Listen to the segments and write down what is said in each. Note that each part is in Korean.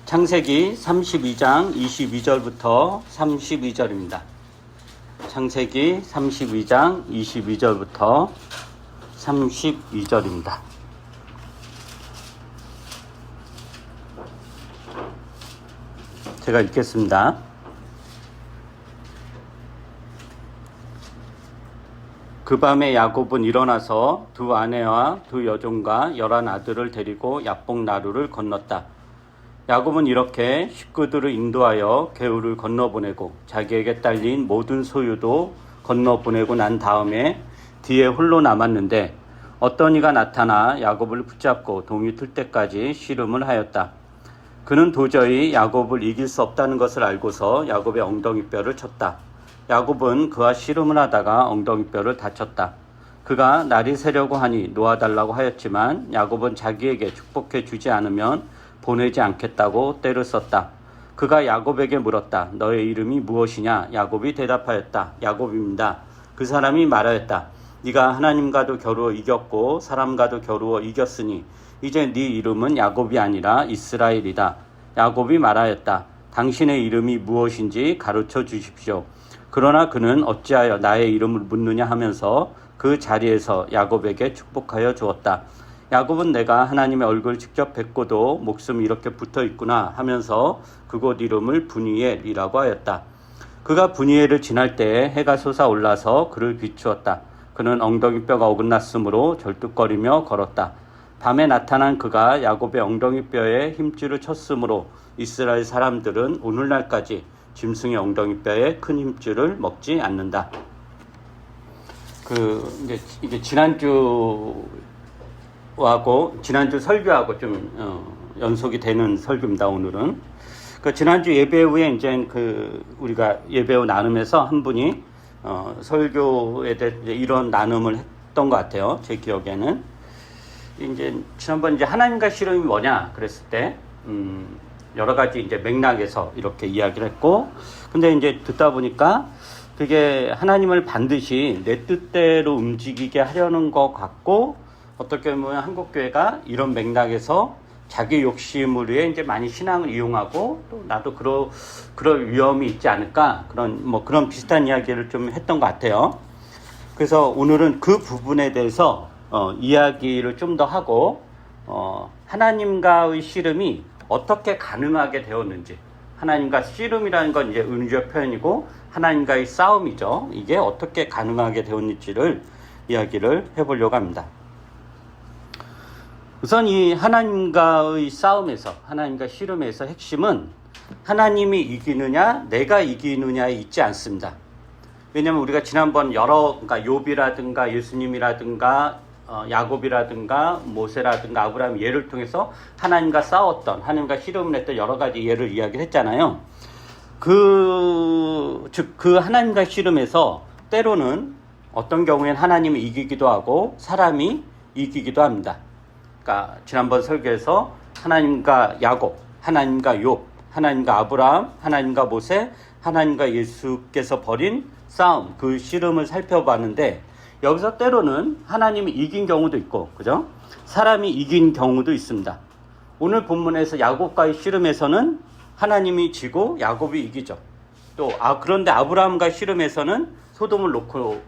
창세기 32장 22절부터 32절입니다. 창세기 32장 22절부터 32절입니다. 제가 읽겠습니다. 그 밤에 야곱은 일어나서 두 아내와 두 여종과 11 아들을 데리고 야복 나루를 건넜다. 야곱은 이렇게 식구들을 인도하여 개울을 건너보내고 자기에게 딸린 모든 소유도 건너보내고 난 다음에 뒤에 홀로 남았는데 어떤 이가 나타나 야곱을 붙잡고 동이 틀 때까지 씨름을 하였다. 그는 도저히 야곱을 이길 수 없다는 것을 알고서 야곱의 엉덩이뼈를 쳤다. 야곱은 그와 씨름을 하다가 엉덩이뼈를 다쳤다. 그가 날이 새려고 하니 놓아달라고 하였지만 야곱은 자기에게 축복해 주지 않으면 보내지 않겠다고 떼를 썼다. 그가 야곱에게 물었다. 너의 이름이 무엇이냐? 야곱이 대답하였다. 야곱입니다. 그 사람이 말하였다. 네가 하나님과도 겨루어 이겼고 사람과도 겨루어 이겼으니 이제 네 이름은 야곱이 아니라 이스라엘이다. 야곱이 말하였다. 당신의 이름이 무엇인지 가르쳐 주십시오. 그러나 그는 어찌하여 나의 이름을 묻느냐 하면서 그 자리에서 야곱에게 축복하여 주었다. 야곱은 내가 하나님의 얼굴을 직접 뵙고도 목숨이 이렇게 붙어 있구나 하면서 그곳 이름을 브니엘이라고 하였다. 그가 브니엘을 지날 때에 해가 솟아올라서 그를 비추었다. 그는 엉덩이뼈가 어긋났으므로 절뚝거리며 걸었다. 밤에 나타난 그가 야곱의 엉덩이뼈에 힘줄을 쳤으므로 이스라엘 사람들은 오늘날까지 짐승의 엉덩이뼈에 큰 힘줄을 먹지 않는다. 이제 지난주 설교하고 좀 연속이 되는 설교입니다. 오늘은 지난주 예배 후에 이제 우리가 예배 후 나눔에서 한 분이 설교에 대해 이런 나눔을 했던 것 같아요. 제 기억에는 이제 지난번 이제 하나님과 씨름이 뭐냐 그랬을 때 여러 가지 이제 맥락에서 이렇게 이야기를 했고, 근데 이제 듣다 보니까 그게 하나님을 반드시 내 뜻대로 움직이게 하려는 것 같고, 어떻게 보면 한국교회가 이런 맥락에서 자기 욕심을 위해 이제 많이 신앙을 이용하고 또 나도 그럴 위험이 있지 않을까, 그런 비슷한 이야기를 좀 했던 것 같아요. 그래서 오늘은 그 부분에 대해서 이야기를 좀 더 하고, 하나님과의 씨름이 어떻게 가능하게 되었는지, 하나님과 씨름이라는 건 이제 은유적 표현이고 하나님과의 싸움이죠. 이게 어떻게 가능하게 되었는지를 이야기를 해보려고 합니다. 우선 이 하나님과의 싸움에서, 하나님과 씨름에서 핵심은 하나님이 이기느냐 내가 이기느냐에 있지 않습니다. 왜냐하면 우리가 지난번 그러니까 욥이라든가 예수님이라든가 야곱이라든가 모세라든가 아브라함 예를 통해서 하나님과 싸웠던, 하나님과 씨름을 했던 여러 가지 예를 이야기를 했잖아요. 그 하나님과 씨름에서 때로는 어떤 경우에는 하나님이 이기기도 하고 사람이 이기기도 합니다. 그러니까 지난번 설교에서 하나님과 야곱, 하나님과 욥, 하나님과 아브라함, 하나님과 모세, 하나님과 예수께서 벌인 싸움, 그 씨름을 살펴봤는데, 여기서 때로는 하나님이 이긴 경우도 있고, 그죠? 사람이 이긴 경우도 있습니다. 오늘 본문에서 야곱과의 씨름에서는 하나님이 지고 야곱이 이기죠. 그런데 아브라함과 씨름에서는 소돔을 놓고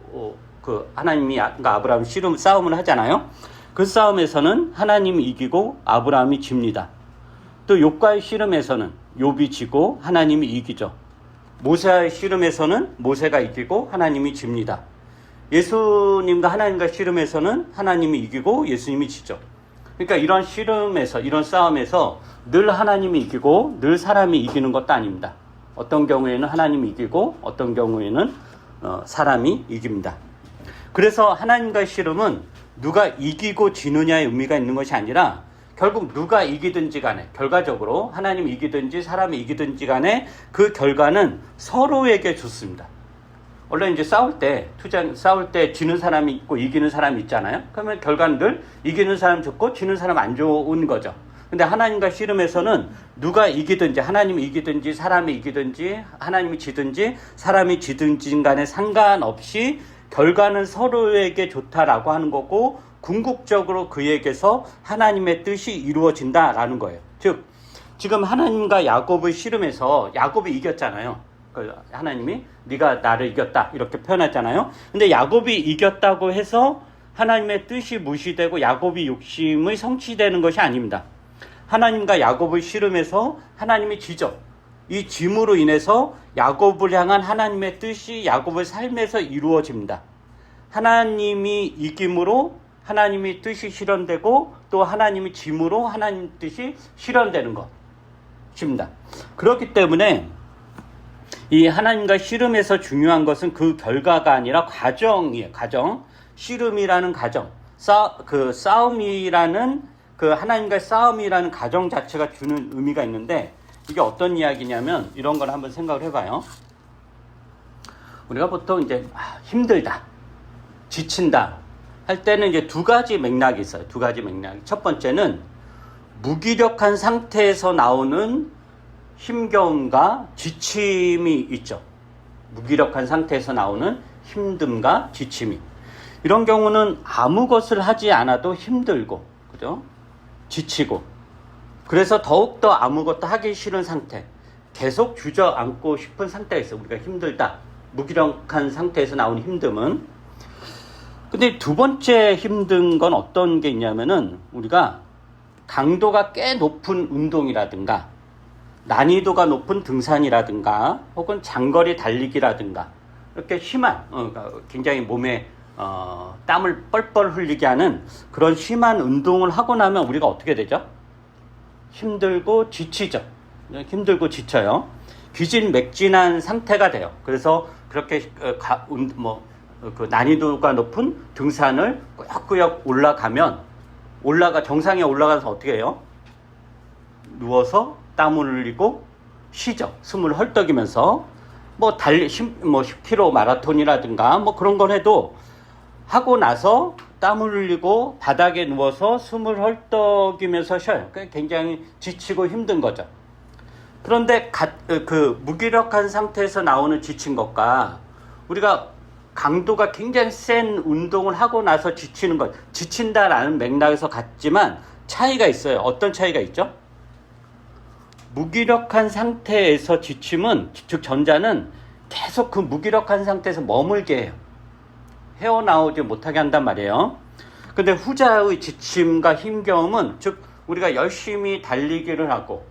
하나님과 아브라함 싸움을 하잖아요. 그 싸움에서는 하나님이 이기고 아브라함이 집니다. 또 욥과의 씨름에서는 욥이 지고 하나님이 이기죠. 모세와의 씨름에서는 모세가 이기고 하나님이 집니다. 예수님과 하나님과 씨름에서는 하나님이 이기고 예수님이 지죠. 그러니까 이런 씨름에서, 이런 싸움에서 늘 하나님이 이기고 늘 사람이 이기는 것도 아닙니다. 어떤 경우에는 하나님이 이기고 어떤 경우에는 사람이 이깁니다. 그래서 하나님과의 씨름은 누가 이기고 지느냐의 의미가 있는 것이 아니라 결국 누가 이기든지 간에, 결과적으로 하나님이 이기든지 사람이 이기든지 간에 그 결과는 서로에게 좋습니다. 원래 이제 싸울 때 지는 사람이 있고 이기는 사람이 있잖아요. 그러면 결과는 늘 이기는 사람 좋고 지는 사람 안 좋은 거죠. 근데 하나님과 씨름에서는 누가 이기든지, 하나님이 이기든지 사람이 이기든지 하나님이 지든지 사람이 지든지 간에 상관없이 결과는 서로에게 좋다라고 하는 거고, 궁극적으로 그에게서 하나님의 뜻이 이루어진다라는 거예요. 즉 지금 하나님과 야곱의 씨름에서 야곱이 이겼잖아요. 하나님이 네가 나를 이겼다 이렇게 표현했잖아요. 근데 야곱이 이겼다고 해서 하나님의 뜻이 무시되고 야곱이 욕심이 성취되는 것이 아닙니다. 하나님과 야곱의 씨름에서 하나님이 지죠. 이 짐으로 인해서 야곱을 향한 하나님의 뜻이 야곱의 삶에서 이루어집니다. 하나님이 이김으로 하나님의 뜻이 실현되고 또 하나님이 짐으로 하나님 뜻이 실현되는 것입니다. 그렇기 때문에 이 하나님과 씨름에서 중요한 것은 그 결과가 아니라 과정이에요. 과정. 씨름이라는 과정. 싸움이라는 그 하나님과의 싸움이라는 과정 자체가 주는 의미가 있는데 이게 어떤 이야기냐면 이런 걸 한번 생각을 해봐요. 우리가 보통 이제 힘들다, 지친다 할 때는 이제 두 가지 맥락이 있어요. 두 가지 맥락. 첫 번째는 무기력한 상태에서 나오는 힘겨움과 지침이 있죠. 무기력한 상태에서 나오는 힘듦과 지침이. 이런 경우는 아무 것을 하지 않아도 힘들고, 그죠? 지치고. 그래서 더욱더 아무것도 하기 싫은 상태. 계속 주저앉고 싶은 상태가 있어요. 우리가 힘들다. 무기력한 상태에서 나오는 힘듦은. 근데 두 번째 힘든 건 어떤 게 있냐면은 우리가 강도가 꽤 높은 운동이라든가 난이도가 높은 등산이라든가 혹은 장거리 달리기라든가 이렇게 심한 그러니까 굉장히 몸에 땀을 뻘뻘 흘리게 하는 그런 심한 운동을 하고 나면 우리가 어떻게 되죠? 힘들고 지치죠. 힘들고 지쳐요. 기진맥진한 상태가 돼요. 그래서 그렇게 그 난이도가 높은 등산을 꾸역꾸역 정상에 올라가서 어떻게 해요? 누워서 땀을 흘리고 쉬죠. 숨을 헐떡이면서 10km 마라톤이라든가 그런 걸 해도 하고 나서 땀을 흘리고 바닥에 누워서 숨을 헐떡이면서 쉬어요. 굉장히 지치고 힘든 거죠. 그런데 그 무기력한 상태에서 나오는 지친 것과 우리가 강도가 굉장히 센 운동을 하고 나서 지치는 것, 지친다라는 맥락에서 같지만 차이가 있어요. 어떤 차이가 있죠? 무기력한 상태에서 지침은, 즉 전자는 계속 그 무기력한 상태에서 머물게 해요. 헤어나오지 못하게 한단 말이에요. 근데 후자의 지침과 힘겨움은, 즉 우리가 열심히 달리기를 하고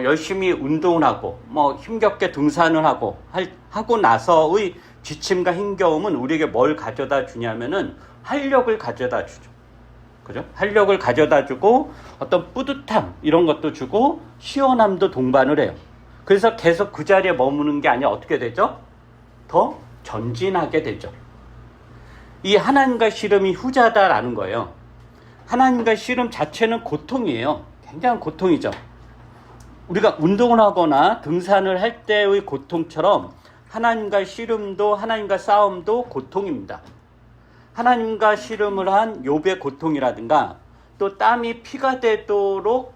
열심히 운동을 하고 힘겹게 등산을 하고 나서의 지침과 힘겨움은 우리에게 뭘 가져다 주냐면은 활력을 가져다 주죠. 그죠? 활력을 가져다 주고 어떤 뿌듯함 이런 것도 주고 시원함도 동반을 해요. 그래서 계속 그 자리에 머무는 게 아니라 어떻게 되죠? 더 전진하게 되죠. 이 하나님과 씨름이 후자다라는 거예요. 하나님과 씨름 자체는 고통이에요. 굉장한 고통이죠. 우리가 운동을 하거나 등산을 할 때의 고통처럼 하나님과 씨름도 하나님과 싸움도 고통입니다. 하나님과 씨름을 한 욥의 고통이라든가 또 땀이 피가 되도록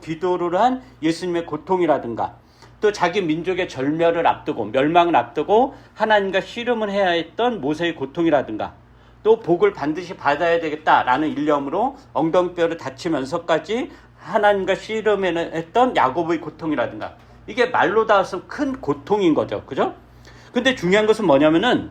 기도를 한 예수님의 고통이라든가 또 자기 민족의 절멸을 앞두고 멸망을 앞두고 하나님과 씨름을 해야 했던 모세의 고통이라든가 또 복을 반드시 받아야 되겠다라는 일념으로 엉덩이뼈를 다치면서까지 하나님과 씨름을 했던 야곱의 고통이라든가 이게 말로 닿아서 큰 고통인 거죠. 그죠? 근데 중요한 것은 뭐냐면은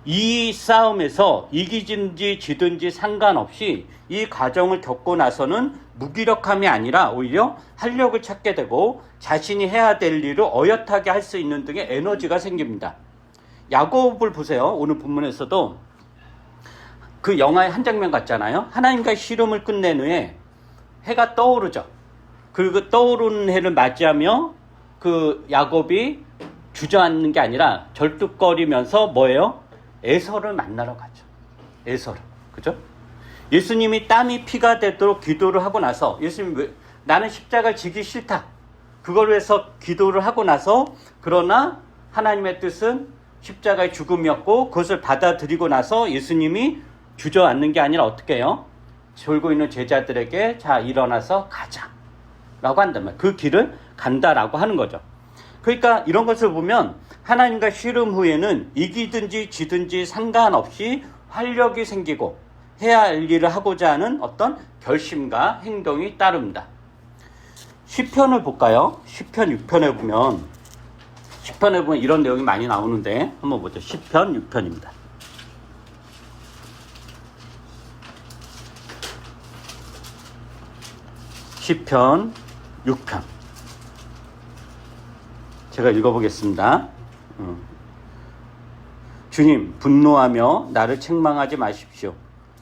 이 싸움에서 이기든지 지든지 상관없이 이 과정을 겪고 나서는 무기력함이 아니라 오히려 활력을 찾게 되고 자신이 해야 될 일을 어엿하게 할 수 있는 등의 에너지가 생깁니다. 야곱을 보세요. 오늘 본문에서도 그 영화의 한 장면 같잖아요. 하나님과의 씨름을 끝낸 후에 해가 떠오르죠. 그리고 떠오르는 해를 맞이하며 그 야곱이 주저앉는 게 아니라 절뚝거리면서 뭐예요? 에서를 만나러 가죠. 에서를. 그죠? 예수님이 땀이 피가 되도록 기도를 하고 나서 예수님이 나는 십자가를 지기 싫다. 그걸 위해서 기도를 하고 나서 그러나 하나님의 뜻은 십자가의 죽음이었고 그것을 받아들이고 나서 예수님이 주저앉는 게 아니라 어떻게 해요? 졸고 있는 제자들에게 자 일어나서 가자 라고 한단 말이에요. 그 길을 간다라고 하는 거죠. 그러니까 이런 것을 보면 하나님과 씨름 후에는 이기든지 지든지 상관없이 활력이 생기고 해야 할 일을 하고자 하는 어떤 결심과 행동이 따릅니다. 시편을 볼까요? 시편 6편에 보면 이런 내용이 많이 나오는데 한번 보죠. 시편 6편입니다. 시편 6편. 제가 읽어보겠습니다. 주님, 분노하며 나를 책망하지 마십시오.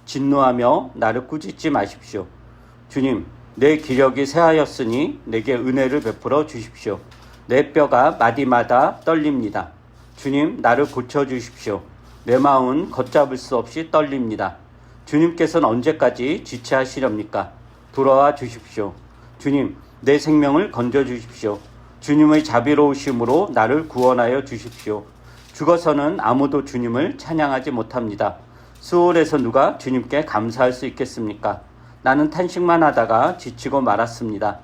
진노하며 나를 꾸짖지 마십시오. 주님, 내 기력이 쇠하였으니 내게 은혜를 베풀어 주십시오. 내 뼈가 마디마다 떨립니다. 주님, 나를 고쳐주십시오. 내 마음은 걷잡을 수 없이 떨립니다. 주님께서는 언제까지 지체하시렵니까? 돌아와 주십시오. 주님, 내 생명을 건져주십시오. 주님의 자비로우심으로 나를 구원하여 주십시오. 죽어서는 아무도 주님을 찬양하지 못합니다. 수월에서 누가 주님께 감사할 수 있겠습니까? 나는 탄식만 하다가 지치고 말았습니다.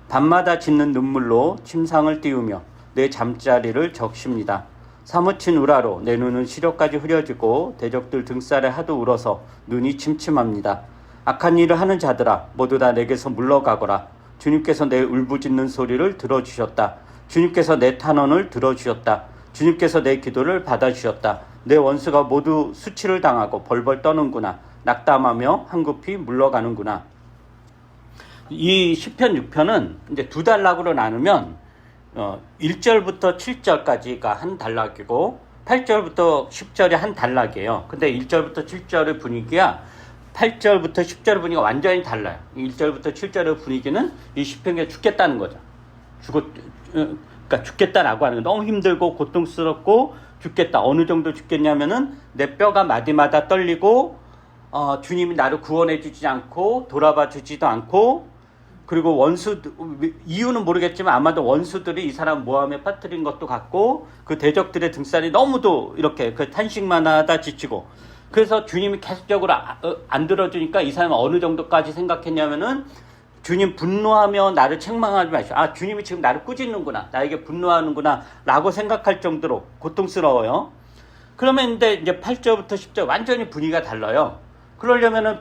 밤마다 짓는 눈물로 침상을 띄우며 내 잠자리를 적십니다. 사무친 우라로 내 눈은 시력까지 흐려지고 대적들 등살에 하도 울어서 눈이 침침합니다. 악한 일을 하는 자들아, 모두 다 내게서 물러가거라. 주님께서 내 울부짖는 소리를 들어주셨다. 주님께서 내 탄원을 들어주셨다. 주님께서 내 기도를 받아주셨다. 내 원수가 모두 수치를 당하고 벌벌 떠는구나. 낙담하며 한급히 물러가는구나. 이 시편 6편은 이제 두 단락으로 나누면 1절부터 7절까지가 한 단락이고 8절부터 10절이 한 단락이에요. 근데 1절부터 7절의 분위기야 8절부터 10절의 분위기가 완전히 달라요. 1절부터 7절의 분위기는 이 시편에 죽겠다는 거죠. 그러니까 죽겠다라고 하는 거 너무 힘들고 고통스럽고 죽겠다. 어느 정도 죽겠냐면은 내 뼈가 마디마다 떨리고 주님이 나를 구원해 주지 않고 돌아봐 주지도 않고 그리고 원수들 이유는 모르겠지만 아마도 원수들이 이 사람 모함에 빠뜨린 것도 같고 그 대적들의 등살이 너무도 이렇게 그 탄식만 하다 지치고 그래서 주님이 계속적으로 안 들어주니까 이 사람은 어느 정도까지 생각했냐면은 주님 분노하며 나를 책망하지 마시오. 아, 주님이 지금 나를 꾸짖는구나. 나에게 분노하는구나. 라고 생각할 정도로 고통스러워요. 그러면 이제 8절부터 10절 완전히 분위기가 달라요. 그러려면은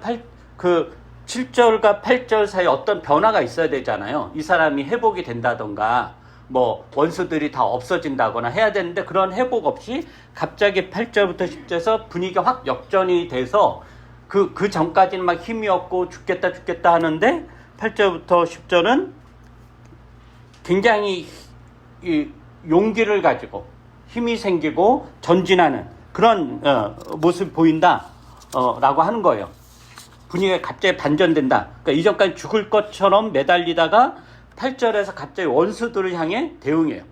7절과 8절 사이에 어떤 변화가 있어야 되잖아요. 이 사람이 회복이 된다던가, 뭐, 원수들이 다 없어진다거나 해야 되는데 그런 회복 없이 갑자기 8절부터 10절에서 분위기가 확 역전이 돼서 그 전까지는 막 힘이 없고 죽겠다 하는데 8절부터 10절은 굉장히 용기를 가지고 힘이 생기고 전진하는 그런 모습이 보인다 라고 하는 거예요. 분위기가 갑자기 반전된다. 그러니까 이전까지 죽을 것처럼 매달리다가 8절에서 갑자기 원수들을 향해 대응해요.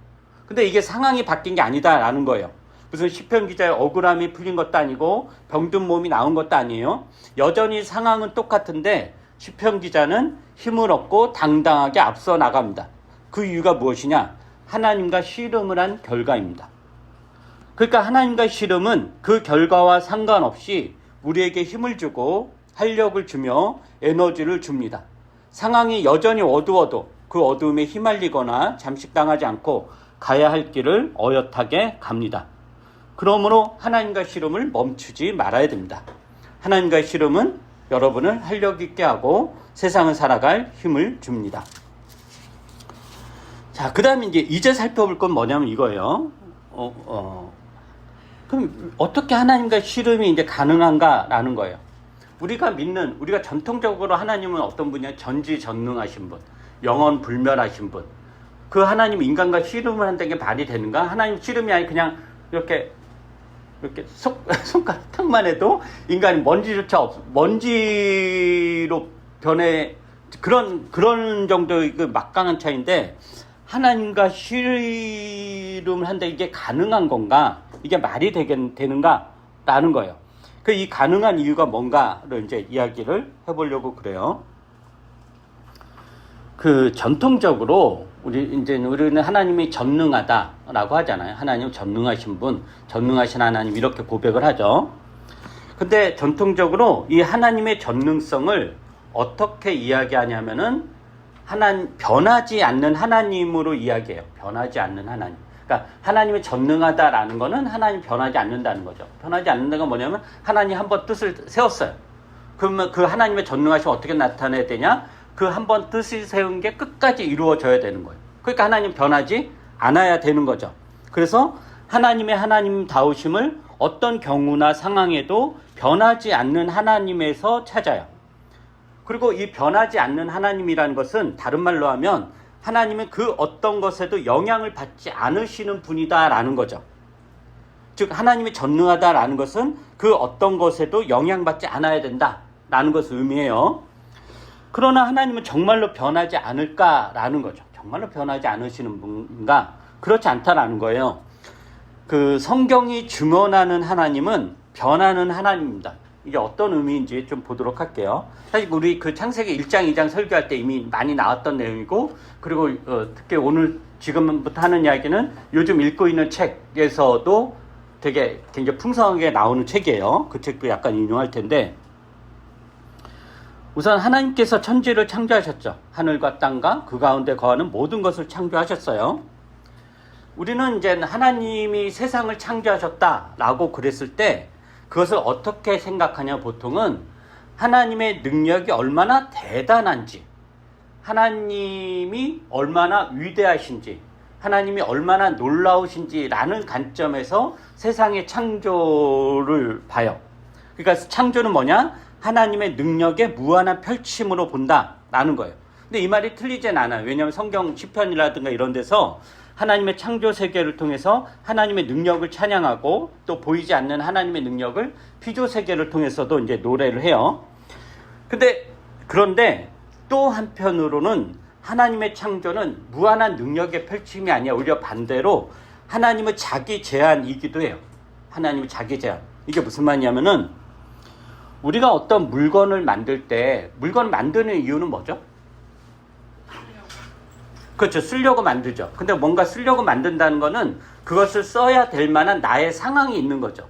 근데 이게 상황이 바뀐 게 아니다라는 거예요. 무슨 시편 기자의 억울함이 풀린 것도 아니고 병든 몸이 나은 것도 아니에요. 여전히 상황은 똑같은데 시편 기자는 힘을 얻고 당당하게 앞서 나갑니다. 그 이유가 무엇이냐? 하나님과 씨름을 한 결과입니다. 그러니까 하나님과 씨름은 그 결과와 상관없이 우리에게 힘을 주고 활력을 주며 에너지를 줍니다. 상황이 여전히 어두워도 그 어두움에 휘말리거나 잠식당하지 않고 가야 할 길을 어엿하게 갑니다. 그러므로 하나님과 씨름을 멈추지 말아야 됩니다. 하나님과 씨름은 여러분을 활력 있게 하고 세상을 살아갈 힘을 줍니다. 자, 그 다음에 이제 살펴볼 건 뭐냐면 이거예요. 그럼 어떻게 하나님과 씨름이 이제 가능한가라는 거예요. 우리가 전통적으로 하나님은 어떤 분이냐? 전지전능하신 분, 영원불멸하신 분. 그 하나님 인간과 씨름을 한다는 게 말이 되는가? 하나님 씨름이 아니 그냥 이렇게 손가락 탁만 해도 인간이 먼지로 변해 그런 정도의 그 막강한 차이인데 하나님과 씨름을 한다 이게 가능한 건가? 이게 말이 되는가라는 거예요. 이 가능한 이유가 뭔가를 이제 이야기를 해보려고 그래요. 전통적으로 우리는 하나님이 전능하다라고 하잖아요. 하나님 전능하신 분, 전능하신 하나님 이렇게 고백을 하죠. 근데 전통적으로 이 하나님의 전능성을 어떻게 이야기하냐면은 변하지 않는 하나님으로 이야기해요. 변하지 않는 하나님. 그러니까 하나님이 전능하다라는 거는 하나님이 변하지 않는다는 거죠. 변하지 않는다는 건 뭐냐면 하나님이 한번 뜻을 세웠어요. 그러면 그 하나님의 전능하심을 어떻게 나타내야 되냐? 그 한 번 뜻이 세운 게 끝까지 이루어져야 되는 거예요. 그러니까 하나님 변하지 않아야 되는 거죠. 그래서 하나님의 하나님다우심을 어떤 경우나 상황에도 변하지 않는 하나님에서 찾아요. 그리고 이 변하지 않는 하나님이라는 것은 다른 말로 하면 하나님은 그 어떤 것에도 영향을 받지 않으시는 분이다라는 거죠. 즉 하나님이 전능하다라는 것은 그 어떤 것에도 영향받지 않아야 된다라는 것을 의미해요. 그러나 하나님은 정말로 변하지 않을까라는 거죠. 정말로 변하지 않으시는 분인가? 그렇지 않다라는 거예요. 그 성경이 증언하는 하나님은 변하는 하나님입니다. 이게 어떤 의미인지 좀 보도록 할게요. 사실 우리 그 창세기 1장, 2장 설교할 때 이미 많이 나왔던 내용이고, 그리고 특히 오늘 지금부터 하는 이야기는 요즘 읽고 있는 책에서도 되게 굉장히 풍성하게 나오는 책이에요. 그 책도 약간 인용할 텐데, 우선 하나님께서 천지를 창조하셨죠. 하늘과 땅과 그 가운데 거하는 모든 것을 창조하셨어요. 우리는 이제 하나님이 세상을 창조하셨다라고 그랬을 때 그것을 어떻게 생각하냐, 보통은 하나님의 능력이 얼마나 대단한지, 하나님이 얼마나 위대하신지, 하나님이 얼마나 놀라우신지라는 관점에서 세상의 창조를 봐요. 그러니까 창조는 뭐냐? 하나님의 능력의 무한한 펼침으로 본다라는 거예요. 근데 이 말이 틀리진 않아요. 왜냐하면 성경 시편이라든가 이런 데서 하나님의 창조 세계를 통해서 하나님의 능력을 찬양하고 또 보이지 않는 하나님의 능력을 피조 세계를 통해서도 이제 노래를 해요. 그런데 또 한편으로는 하나님의 창조는 무한한 능력의 펼침이 아니라 오히려 반대로 하나님의 자기 제한이기도 해요. 하나님의 자기 제한. 이게 무슨 말이냐면은 우리가 어떤 물건을 만들 때 물건을 만드는 이유는 뭐죠? 그렇죠. 쓰려고 만들죠. 근데 뭔가 쓰려고 만든다는 거는 그것을 써야 될 만한 나의 상황이 있는 거죠.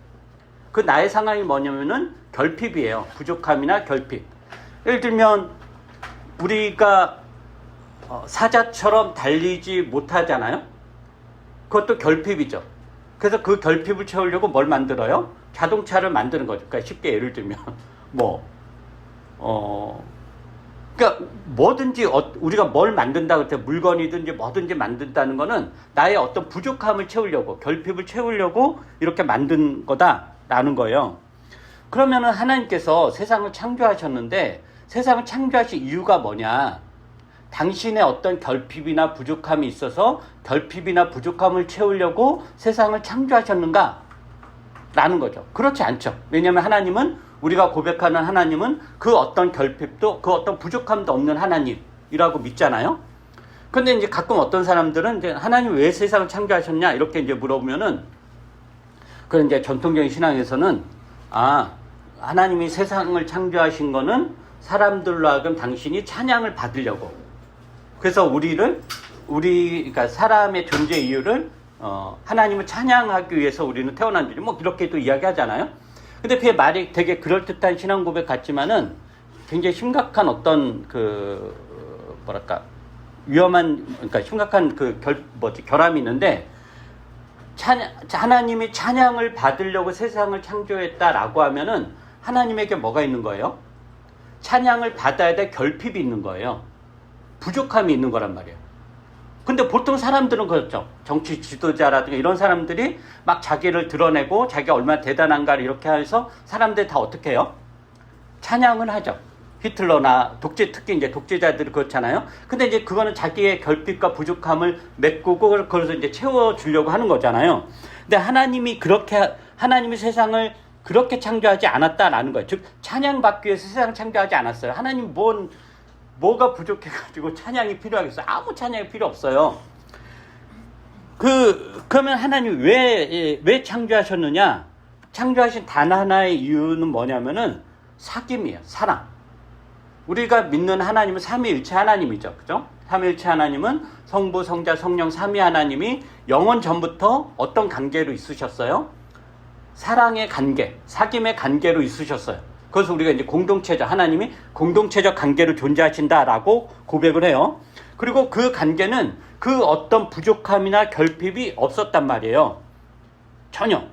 그 나의 상황이 뭐냐면은 결핍이에요. 부족함이나 결핍. 예를 들면 우리가 사자처럼 달리지 못하잖아요. 그것도 결핍이죠. 그래서 그 결핍을 채우려고 뭘 만들어요? 자동차를 만드는 거죠. 그러니까 쉽게 예를 들면 그러니까 뭐든지 우리가 뭘 만든다고 할 때 물건이든지 뭐든지 만든다는 거는 나의 어떤 부족함을 채우려고, 결핍을 채우려고 이렇게 만든 거다라는 거예요. 그러면은 하나님께서 세상을 창조하셨는데 세상을 창조하신 이유가 뭐냐? 당신의 어떤 결핍이나 부족함이 있어서 결핍이나 부족함을 채우려고 세상을 창조하셨는가? 라는 거죠. 그렇지 않죠. 왜냐하면 하나님은, 우리가 고백하는 하나님은 그 어떤 결핍도 그 어떤 부족함도 없는 하나님이라고 믿잖아요. 근데 이제 가끔 어떤 사람들은 이제 하나님 왜 세상을 창조하셨냐 이렇게 이제 물어보면은, 그런 이제 전통적인 신앙에서는 하나님이 세상을 창조하신 거는 사람들로 하여금 당신이 찬양을 받으려고, 그래서 그러니까 사람의 존재 이유를 하나님을 찬양하기 위해서 우리는 태어난 줄이 뭐 이렇게도 이야기하잖아요. 근데 그게 말이 되게 그럴듯한 신앙 고백 같지만은 굉장히 심각한 어떤 위험한, 그러니까 심각한 결함이 있는데, 하나님이 찬양을 받으려고 세상을 창조했다라고 하면은 하나님에게 뭐가 있는 거예요? 찬양을 받아야 될 결핍이 있는 거예요. 부족함이 있는 거란 말이에요. 근데 보통 사람들은 그렇죠. 정치 지도자라든가 이런 사람들이 막 자기를 드러내고 자기가 얼마나 대단한가를 이렇게 해서 사람들이 다 어떻게 해요? 찬양을 하죠. 히틀러나 특히 이제 독재자들이 그렇잖아요. 근데 이제 그거는 자기의 결핍과 부족함을 메꾸고 그래서 이제 채워주려고 하는 거잖아요. 근데 하나님이 세상을 그렇게 창조하지 않았다라는 거예요. 즉, 찬양받기 위해서 세상을 창조하지 않았어요. 하나님 뭐가 부족해가지고 찬양이 필요하겠어요? 아무 찬양이 필요 없어요. 그러면 하나님이 왜 창조하셨느냐? 창조하신 단 하나의 이유는 뭐냐면은 사귐이에요. 사랑. 우리가 믿는 하나님은 삼위일체 하나님이죠. 그죠? 삼위일체 하나님은 성부, 성자, 성령 삼위 하나님이 영원 전부터 어떤 관계로 있으셨어요? 사랑의 관계, 사귐의 관계로 있으셨어요. 그래서 우리가 이제 하나님이 공동체적 관계로 존재하신다라고 고백을 해요. 그리고 그 관계는 그 어떤 부족함이나 결핍이 없었단 말이에요.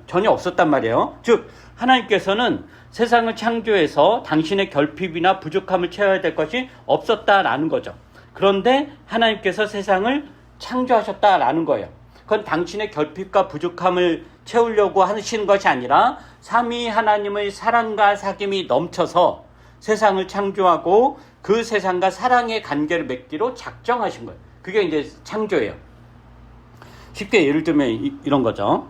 전혀 없었단 말이에요. 즉 하나님께서는 세상을 창조해서 당신의 결핍이나 부족함을 채워야 될 것이 없었다라는 거죠. 그런데 하나님께서 세상을 창조하셨다라는 거예요. 그건 당신의 결핍과 부족함을 채우려고 하시는 것이 아니라 삼위 하나님의 사랑과 사귐이 넘쳐서 세상을 창조하고 그 세상과 사랑의 관계를 맺기로 작정하신 거예요. 그게 이제 창조예요. 쉽게 예를 들면 이런 거죠.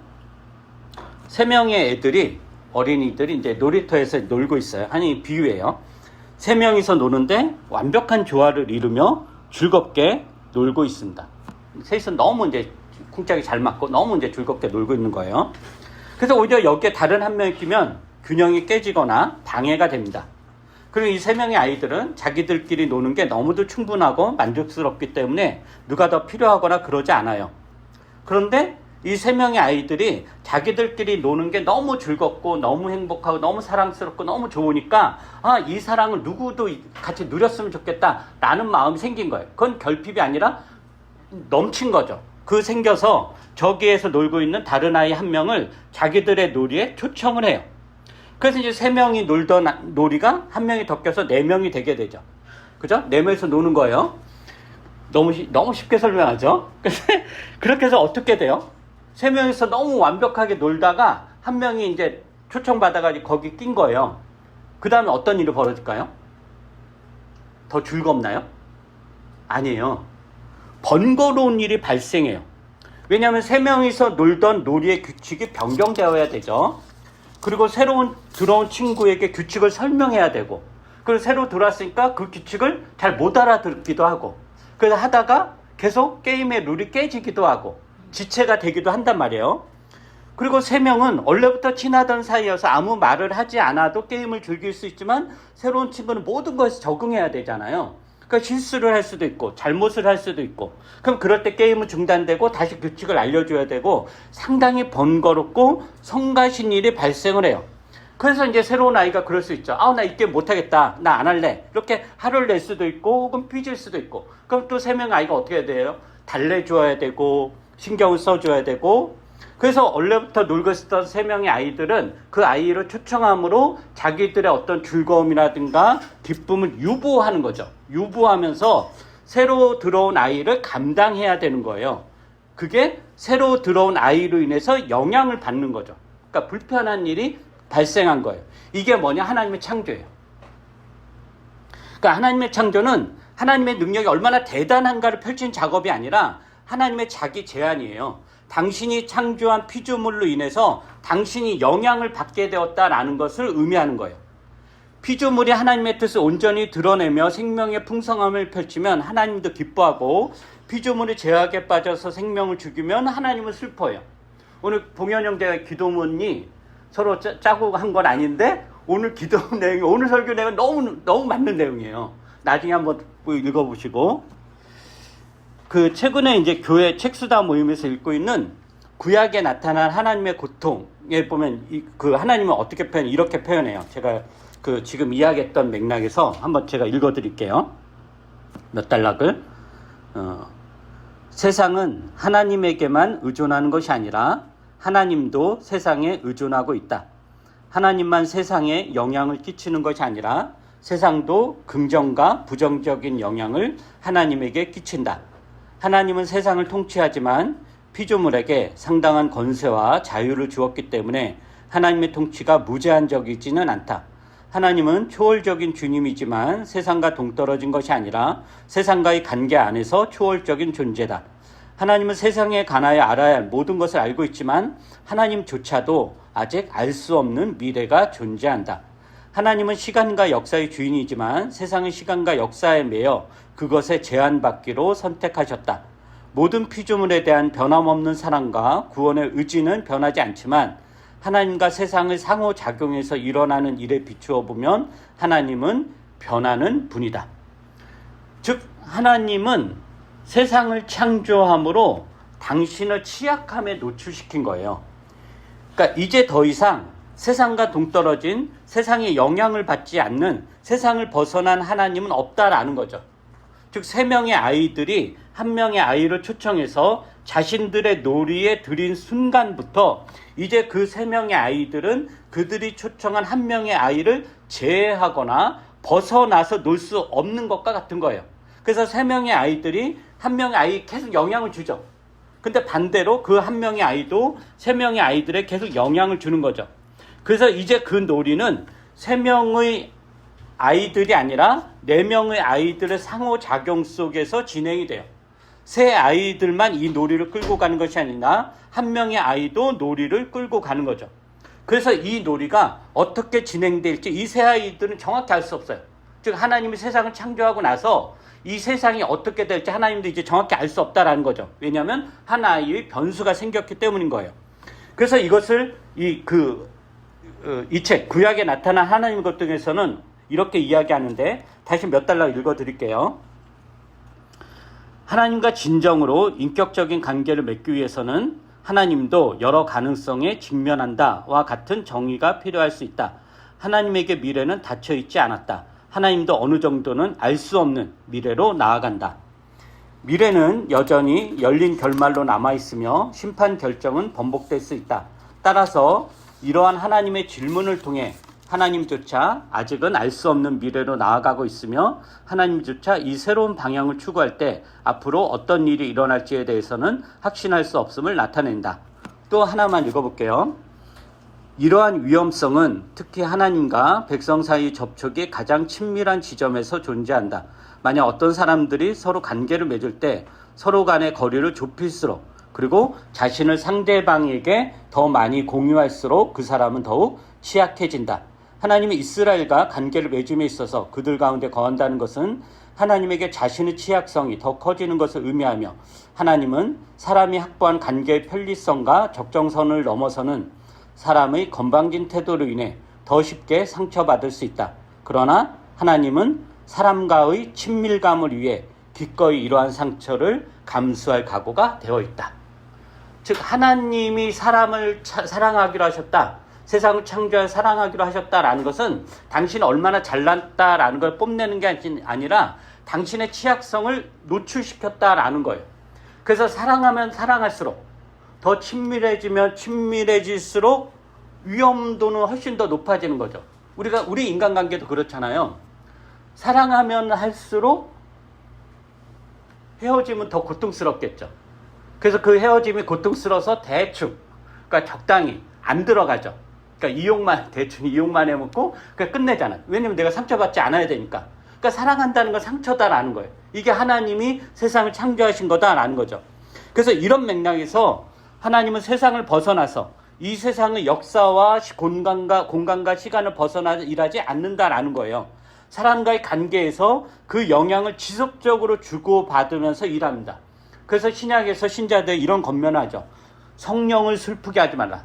3명의 애들이, 어린이들이 이제 놀이터에서 놀고 있어요. 아니, 비유예요. 3명이서 노는데 완벽한 조화를 이루며 즐겁게 놀고 있습니다. 셋이서 너무 이제 쿵짝이 잘 맞고 너무 이제 즐겁게 놀고 있는 거예요. 그래서 오히려 여기에 다른 한 명이 끼면 균형이 깨지거나 방해가 됩니다. 그리고 이 3명의 아이들은 자기들끼리 노는 게 너무도 충분하고 만족스럽기 때문에 누가 더 필요하거나 그러지 않아요. 그런데 이 3명의 아이들이 자기들끼리 노는 게 너무 즐겁고 너무 행복하고 너무 사랑스럽고 너무 좋으니까 이 사랑을 누구도 같이 누렸으면 좋겠다라는 마음이 생긴 거예요. 그건 결핍이 아니라 넘친 거죠. 그 생겨서 저기에서 놀고 있는 다른 아이 한 명을 자기들의 놀이에 초청을 해요. 그래서 이제 3명이 놀던 놀이가 한 명이 더 껴서 4명이 되게 되죠. 그죠? 4명이서 노는 거예요. 너무 쉽게 설명하죠? 그렇게 해서 어떻게 돼요? 3명이서 너무 완벽하게 놀다가 한 명이 이제 초청받아가지고 거기 낀 거예요. 그 다음에 어떤 일이 벌어질까요? 더 즐겁나요? 아니에요. 번거로운 일이 발생해요. 왜냐하면 3명이서 놀던 놀이의 규칙이 변경되어야 되죠. 그리고 새로운 들어온 친구에게 규칙을 설명해야 되고, 그리고 새로 들어왔으니까 그 규칙을 잘 못 알아듣기도 하고, 그래서 하다가 계속 게임의 룰이 깨지기도 하고 지체가 되기도 한단 말이에요. 그리고 3명은 원래부터 친하던 사이여서 아무 말을 하지 않아도 게임을 즐길 수 있지만 새로운 친구는 모든 것에 적응해야 되잖아요. 그러니까 실수를 할 수도 있고 잘못을 할 수도 있고, 그럼 그럴 때 게임은 중단되고 다시 규칙을 알려줘야 되고 상당히 번거롭고 성가신 일이 발생을 해요. 그래서 이제 새로운 아이가 그럴 수 있죠. 나 이 게임 못하겠다, 나 안 할래, 이렇게 화를 낼 수도 있고 혹은 삐질 수도 있고. 그럼 또 3명 아이가 어떻게 해야 돼요? 달래줘야 되고 신경을 써줘야 되고. 그래서 원래부터 놀고 있었던 3명의 아이들은 그 아이를 초청함으로 자기들의 어떤 즐거움이라든가 기쁨을 유보하는 거죠. 유보하면서 새로 들어온 아이를 감당해야 되는 거예요. 그게 새로 들어온 아이로 인해서 영향을 받는 거죠. 그러니까 불편한 일이 발생한 거예요. 이게 뭐냐? 하나님의 창조예요. 그러니까 하나님의 창조는 하나님의 능력이 얼마나 대단한가를 펼친 작업이 아니라 하나님의 자기 제안이에요. 당신이 창조한 피조물로 인해서 당신이 영향을 받게 되었다라는 것을 의미하는 거예요. 피조물이 하나님의 뜻을 온전히 드러내며 생명의 풍성함을 펼치면 하나님도 기뻐하고, 피조물이 죄악에 빠져서 생명을 죽이면 하나님은 슬퍼해요. 오늘 봉현 형제가 기도문이 서로 짜고 한 건 아닌데 오늘 기도 내용이, 오늘 설교 내용은 너무 맞는 내용이에요. 나중에 한번 읽어보시고. 최근에 이제 교회 책수다 모임에서 읽고 있는 구약에 나타난 하나님의 고통에 보면 하나님은 어떻게 이렇게 표현해요. 제가 지금 이야기했던 맥락에서 한번 제가 읽어드릴게요. 몇 단락을. 세상은 하나님에게만 의존하는 것이 아니라 하나님도 세상에 의존하고 있다. 하나님만 세상에 영향을 끼치는 것이 아니라 세상도 긍정과 부정적인 영향을 하나님에게 끼친다. 하나님은 세상을 통치하지만 피조물에게 상당한 권세와 자유를 주었기 때문에 하나님의 통치가 무제한적이지는 않다. 하나님은 초월적인 주님이지만 세상과 동떨어진 것이 아니라 세상과의 관계 안에서 초월적인 존재다. 하나님은 세상에 관하여 알아야 할 모든 것을 알고 있지만 하나님조차도 아직 알 수 없는 미래가 존재한다. 하나님은 시간과 역사의 주인이지만 세상의 시간과 역사에 매여 그것에 제한받기로 선택하셨다. 모든 피조물에 대한 변함없는 사랑과 구원의 의지는 변하지 않지만 하나님과 세상의 상호작용에서 일어나는 일에 비추어 보면 하나님은 변하는 분이다. 즉 하나님은 세상을 창조함으로 당신을 취약함에 노출시킨 거예요. 그러니까 이제 더 이상 세상과 동떨어진, 세상의 영향을 받지 않는, 세상을 벗어난 하나님은 없다라는 거죠. 즉 3명의 아이들이 1명의 아이를 초청해서 자신들의 놀이에 들인 순간부터 이제 그 3명의 아이들은 그들이 초청한 1명의 아이를 제외하거나 벗어나서 놀 수 없는 것과 같은 거예요. 그래서 3명의 아이들이 1명의 아이에 계속 영향을 주죠. 근데 반대로 그 1명의 아이도 3명의 아이들에 계속 영향을 주는 거죠. 그래서 이제 그 놀이는 3명의 아이들이 아니라 4명의 아이들의 상호작용 속에서 진행이 돼요. 3 아이들만 이 놀이를 끌고 가는 것이 아니라 1명의 아이도 놀이를 끌고 가는 거죠. 그래서 이 놀이가 어떻게 진행될지 이 3 아이들은 정확히 알 수 없어요. 즉 하나님이 세상을 창조하고 나서 이 세상이 어떻게 될지 하나님도 이제 정확히 알 수 없다라는 거죠. 왜냐하면 하나의 변수가 생겼기 때문인 거예요. 그래서 이것을 이 책 구약에 나타난 하나님의 것 등에서는 이렇게 이야기하는데 다시 몇 달러 읽어드릴게요. 하나님과 진정으로 인격적인 관계를 맺기 위해서는 하나님도 여러 가능성에 직면한다와 같은 정의가 필요할 수 있다. 하나님에게 미래는 닫혀있지 않았다. 하나님도 어느 정도는 알 수 없는 미래로 나아간다. 미래는 여전히 열린 결말로 남아있으며 심판 결정은 번복될 수 있다. 따라서 이러한 하나님의 질문을 통해 하나님조차 아직은 알 수 없는 미래로 나아가고 있으며 하나님조차 이 새로운 방향을 추구할 때 앞으로 어떤 일이 일어날지에 대해서는 확신할 수 없음을 나타낸다. 또 하나만 읽어볼게요. 이러한 위험성은 특히 하나님과 백성 사이 접촉이 가장 친밀한 지점에서 존재한다. 만약 어떤 사람들이 서로 관계를 맺을 때 서로 간의 거리를 좁힐수록 그리고 자신을 상대방에게 더 많이 공유할수록 그 사람은 더욱 취약해진다. 하나님이 이스라엘과 관계를 맺음에 있어서 그들 가운데 거한다는 것은 하나님에게 자신의 취약성이 더 커지는 것을 의미하며 하나님은 사람이 확보한 관계의 편리성과 적정선을 넘어서는 사람의 건방진 태도로 인해 더 쉽게 상처받을 수 있다. 그러나 하나님은 사람과의 친밀감을 위해 기꺼이 이러한 상처를 감수할 각오가 되어 있다. 즉 하나님이 사람을 사랑하기로 하셨다. 세상을 창조하여 사랑하기로 하셨다라는 것은 당신이 얼마나 잘났다라는 걸 뽐내는 게 아니라 당신의 취약성을 노출시켰다라는 거예요. 그래서 사랑하면 사랑할수록 더 친밀해지면 친밀해질수록 위험도는 훨씬 더 높아지는 거죠. 우리 인간관계도 그렇잖아요. 사랑하면 할수록 헤어지면 더 고통스럽겠죠. 그래서 그 헤어짐이 고통스러워서 대충, 그러니까 적당히 안 들어가죠. 그러니까 대충 이용만 해먹고 그냥 끝내잖아요. 왜냐면 내가 상처받지 않아야 되니까. 그러니까 사랑한다는 건 상처다라는 거예요. 이게 하나님이 세상을 창조하신 거다라는 거죠. 그래서 이런 맥락에서 하나님은 세상을 벗어나서 이 세상의 역사와 공간과 시간을 벗어나 일하지 않는다라는 거예요. 사람과의 관계에서 그 영향을 지속적으로 주고받으면서 일합니다. 그래서 신약에서 신자들 이런 권면하죠. 성령을 슬프게 하지 말라.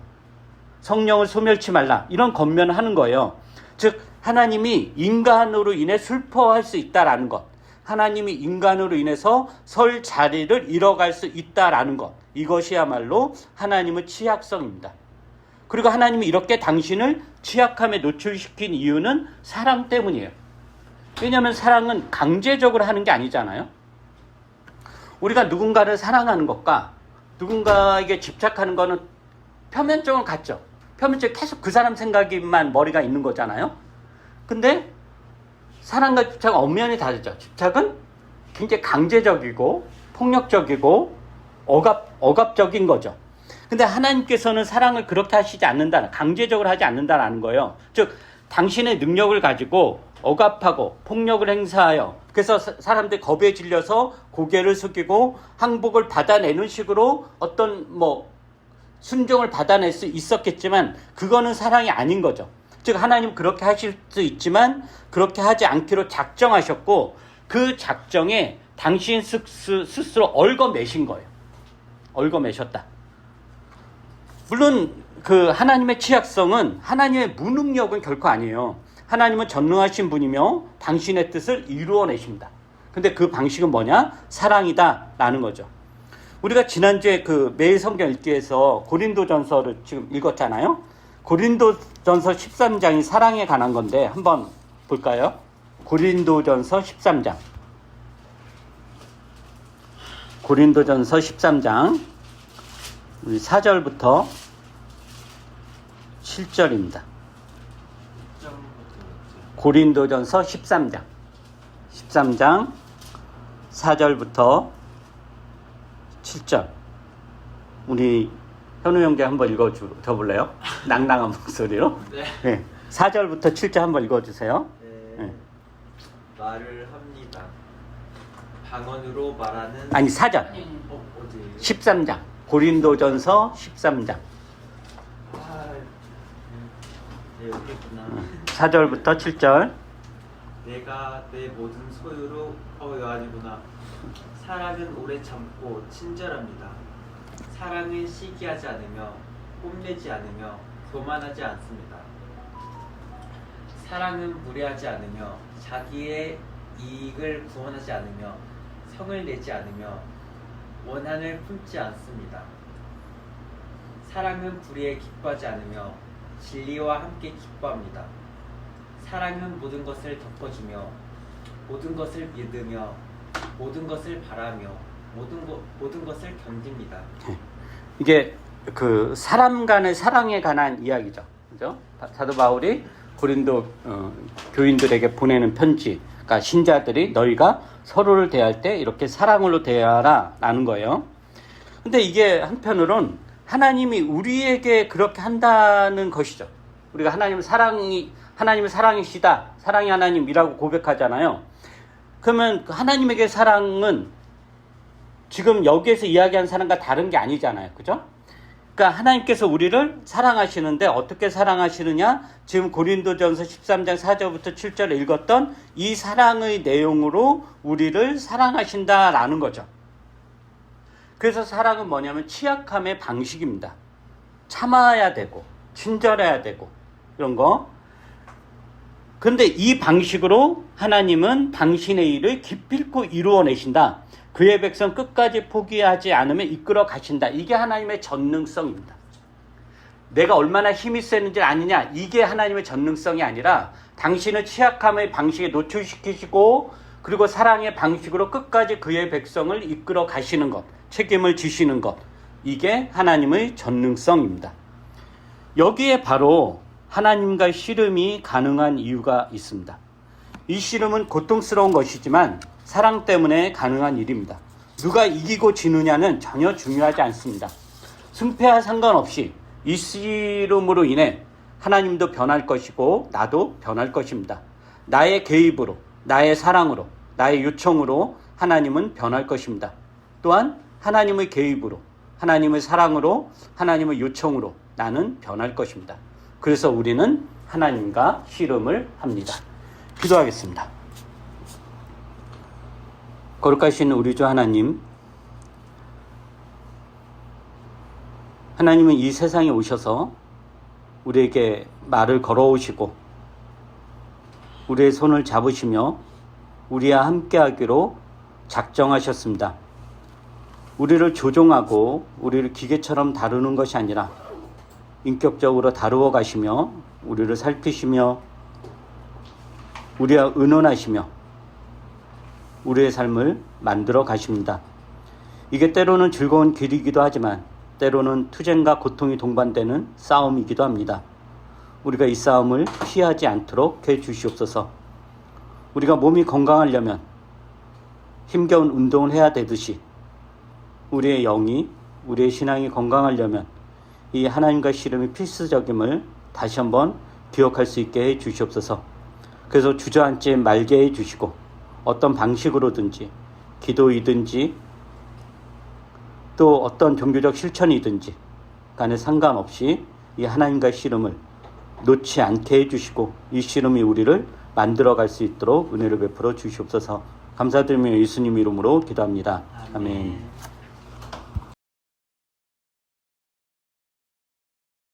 성령을 소멸치 말라. 이런 권면을 하는 거예요. 즉 하나님이 인간으로 인해 슬퍼할 수 있다라는 것. 하나님이 인간으로 인해서 설 자리를 잃어갈 수 있다라는 것. 이것이야말로 하나님의 취약성입니다. 그리고 하나님이 이렇게 당신을 취약함에 노출시킨 이유는 사랑 때문이에요. 왜냐하면 사랑은 강제적으로 하는 게 아니잖아요. 우리가 누군가를 사랑하는 것과 누군가에게 집착하는 거는 표면적으로 같죠. 표면적으로 계속 그 사람 생각에만 머리가 있는 거잖아요. 근데 사랑과 집착은 엄연히 다르죠. 집착은 굉장히 강제적이고 폭력적이고 억압적인 거죠. 근데 하나님께서는 사랑을 그렇게 하시지 않는다, 강제적으로 하지 않는다라는 거예요. 즉 당신의 능력을 가지고 억압하고 폭력을 행사하여 그래서 사람들이 겁에 질려서 고개를 숙이고 항복을 받아내는 식으로 어떤 순종을 받아낼 수 있었겠지만 그거는 사랑이 아닌 거죠. 즉 하나님 그렇게 하실 수 있지만 그렇게 하지 않기로 작정하셨고 그 작정에 당신 스스로 얽어매신 거예요. 얽어매셨다. 물론 그 하나님의 취약성은 하나님의 무능력은 결코 아니에요. 하나님은 전능하신 분이며 당신의 뜻을 이루어내십니다. 근데 그 방식은 뭐냐? 사랑이다라는 거죠. 우리가 지난주에 그 매일 성경 읽기에서 고린도전서를 지금 읽었잖아요. 고린도전서 13장이 사랑에 관한 건데 한번 볼까요? 고린도전서 13장. 고린도전서 13장 우리 4절부터 7절입니다. 고린도전서 13장 4절부터 7절. 우리 현우 형제 한번 읽어줘볼래요? 낭낭한 목소리로. 네. 네. 4절부터 7절 한번 읽어주세요. 네. 말을 합니다. 방언으로 말하는. 아니 4절. 어디? 13장. 고린도전서 13장. 네, 여기 있구나. 4절부터 7절. 내가 내 모든 소유로 요한이구나. 사랑은 오래 참고 친절합니다. 사랑은 시기하지 않으며 뽐내지 않으며 교만하지 않습니다. 사랑은 무례하지 않으며 자기의 이익을 구원하지 않으며 성을 내지 않으며 원한을 품지 않습니다. 사랑은 불의에 기뻐하지 않으며 진리와 함께 기뻐합니다. 사랑은 모든 것을 덮어주며 모든 것을 믿으며 모든 것을 바라며 모든 것을 견딥니다. 이게 그 사람 간의 사랑에 관한 이야기죠. 그죠? 사도 바울이 고린도 교인들에게 보내는 편지. 그러니까 신자들이 너희가 서로를 대할 때 이렇게 사랑으로 대하라 라는 거예요. 근데 이게 한편으론 하나님이 우리에게 그렇게 한다는 것이죠. 우리가 하나님의 사랑이시다. 사랑이 하나님이라고 고백하잖아요. 그러면 하나님에게 사랑은 지금 여기에서 이야기한 사랑과 다른 게 아니잖아요. 그죠? 그러니까 하나님께서 우리를 사랑하시는데 어떻게 사랑하시느냐? 지금 고린도전서 13장 4절부터 7절에 읽었던 이 사랑의 내용으로 우리를 사랑하신다라는 거죠. 그래서 사랑은 뭐냐면 취약함의 방식입니다. 참아야 되고 친절해야 되고 이런 거. 그런데 이 방식으로 하나님은 당신의 일을 기필코 이루어내신다. 그의 백성 끝까지 포기하지 않으며 이끌어 가신다. 이게 하나님의 전능성입니다. 내가 얼마나 힘이 세는지 아느냐. 이게 하나님의 전능성이 아니라 당신을 취약함의 방식에 노출시키시고 그리고 사랑의 방식으로 끝까지 그의 백성을 이끌어 가시는 것. 책임을 지시는 것. 이게 하나님의 전능성입니다. 여기에 바로 하나님과 씨름이 가능한 이유가 있습니다. 이 씨름은 고통스러운 것이지만 사랑 때문에 가능한 일입니다. 누가 이기고 지느냐는 전혀 중요하지 않습니다. 승패와 상관없이 이 씨름으로 인해 하나님도 변할 것이고 나도 변할 것입니다. 나의 개입으로, 나의 사랑으로, 나의 요청으로 하나님은 변할 것입니다. 또한 하나님의 개입으로, 하나님의 사랑으로, 하나님의 요청으로 나는 변할 것입니다. 그래서 우리는 하나님과 씨름을 합니다. 기도하겠습니다. 거룩하신 우리 주 하나님, 하나님은 이 세상에 오셔서 우리에게 말을 걸어오시고 우리의 손을 잡으시며 우리와 함께하기로 작정하셨습니다. 우리를 조종하고 우리를 기계처럼 다루는 것이 아니라 인격적으로 다루어 가시며 우리를 살피시며 우리와 의논하시며 우리의 삶을 만들어 가십니다. 이게 때로는 즐거운 길이기도 하지만 때로는 투쟁과 고통이 동반되는 싸움이기도 합니다. 우리가 이 싸움을 피하지 않도록 해 주시옵소서. 우리가 몸이 건강하려면 힘겨운 운동을 해야 되듯이 우리의 영이, 우리의 신앙이 건강하려면 이 하나님과 씨름이 필수적임을 다시 한번 기억할 수 있게 해 주시옵소서. 그래서 주저앉지 말게 해 주시고 어떤 방식으로든지 기도이든지 또 어떤 종교적 실천이든지 간에 상관없이 이 하나님과 씨름을 놓지 않게 해주시고 이 씨름이 우리를 만들어갈 수 있도록 은혜를 베풀어 주시옵소서. 감사드리며 예수님 이름으로 기도합니다. 아멘.